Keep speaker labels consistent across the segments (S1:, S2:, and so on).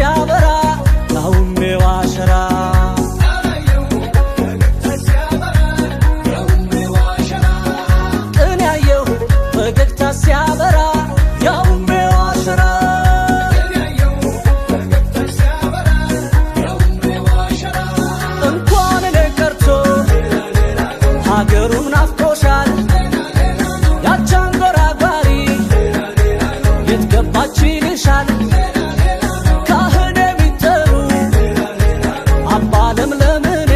S1: ሲያበራ ያውሜው አሸራ ቅን ያየው ፈገግታ ሲያበራ ያውሜው አሸራ እንኳን እኔ ቀርቶ ሀገሩም ናፍቆሻል ያች አንጎራጓሪ የት ገባች ይልሻል ካህን የሚጠሩ አባ ለምለምኔ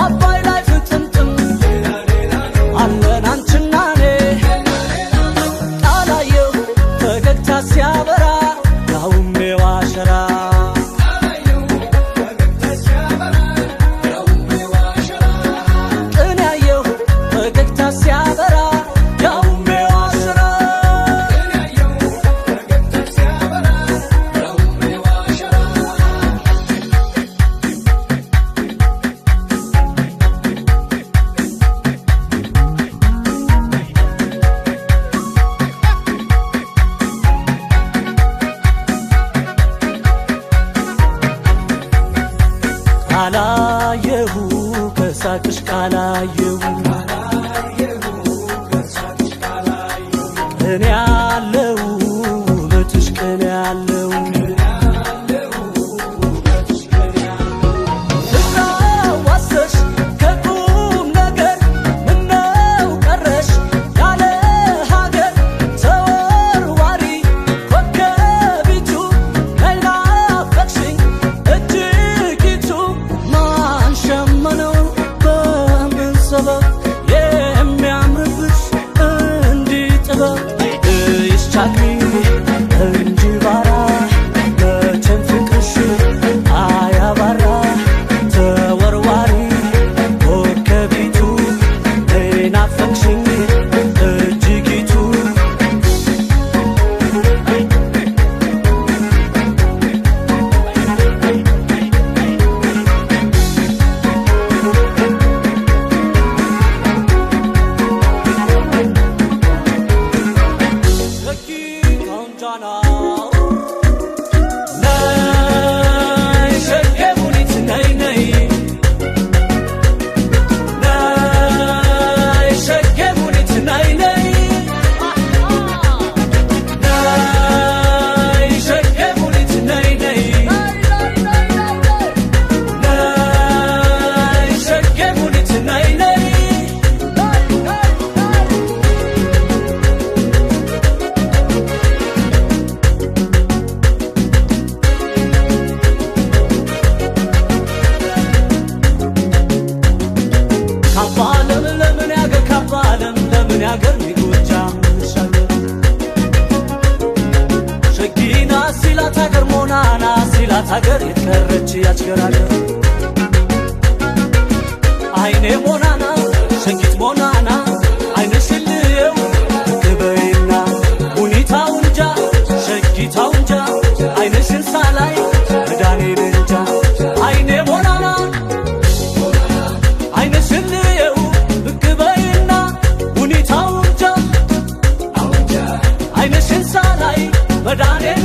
S1: አባይ ላይ ፍጥምጥም አለን አንቺና እኔ ቃላየው ፈገግታ ሲያበራ ያውሜው አሸራ ቅን ያየው ፈገግታ ሲያበራ ያውሜው አሸራ ቃላየሁ ከሳቅሽ ቃላየሁ እኔ ያለው ውበትሽ ቅን ያለው ትራዋሰሽ ከቁም ነገር ምነው ቀረሽ ያለ ሀገር ተወርዋሪ ኮከቢቱ ናፈቅሽኝ እጅጊቱ ማን ሸመነው በምን ሰበብ የሚያምርብሽ እንዲህ ጥበብ ይስቻክሪ እንጂ ባራ መቼም ፍቅርሽ አያባራ ተወርዋሪ ኮከቢቱ ናፈቅሽኝ እጅጊቱ ያገር ሚጎጃም ሻገር ሸጊና ሲላት ሀገር ሞናና ሲላት ሀገር የተቀረች ያችገራገር አይኔ ሞናና ሸጊት ሞናና አይነሽን ልየው ግበይና ሁኔታው እንጃ ሸጊታው እንጃ አይነሽን ሳላይ መዳኔን እንጃ አይኔ ሞናና አይነሽን ልየው ግበይና ሁኔታው እንጃ አይነሽን ሳላይ መዳኔን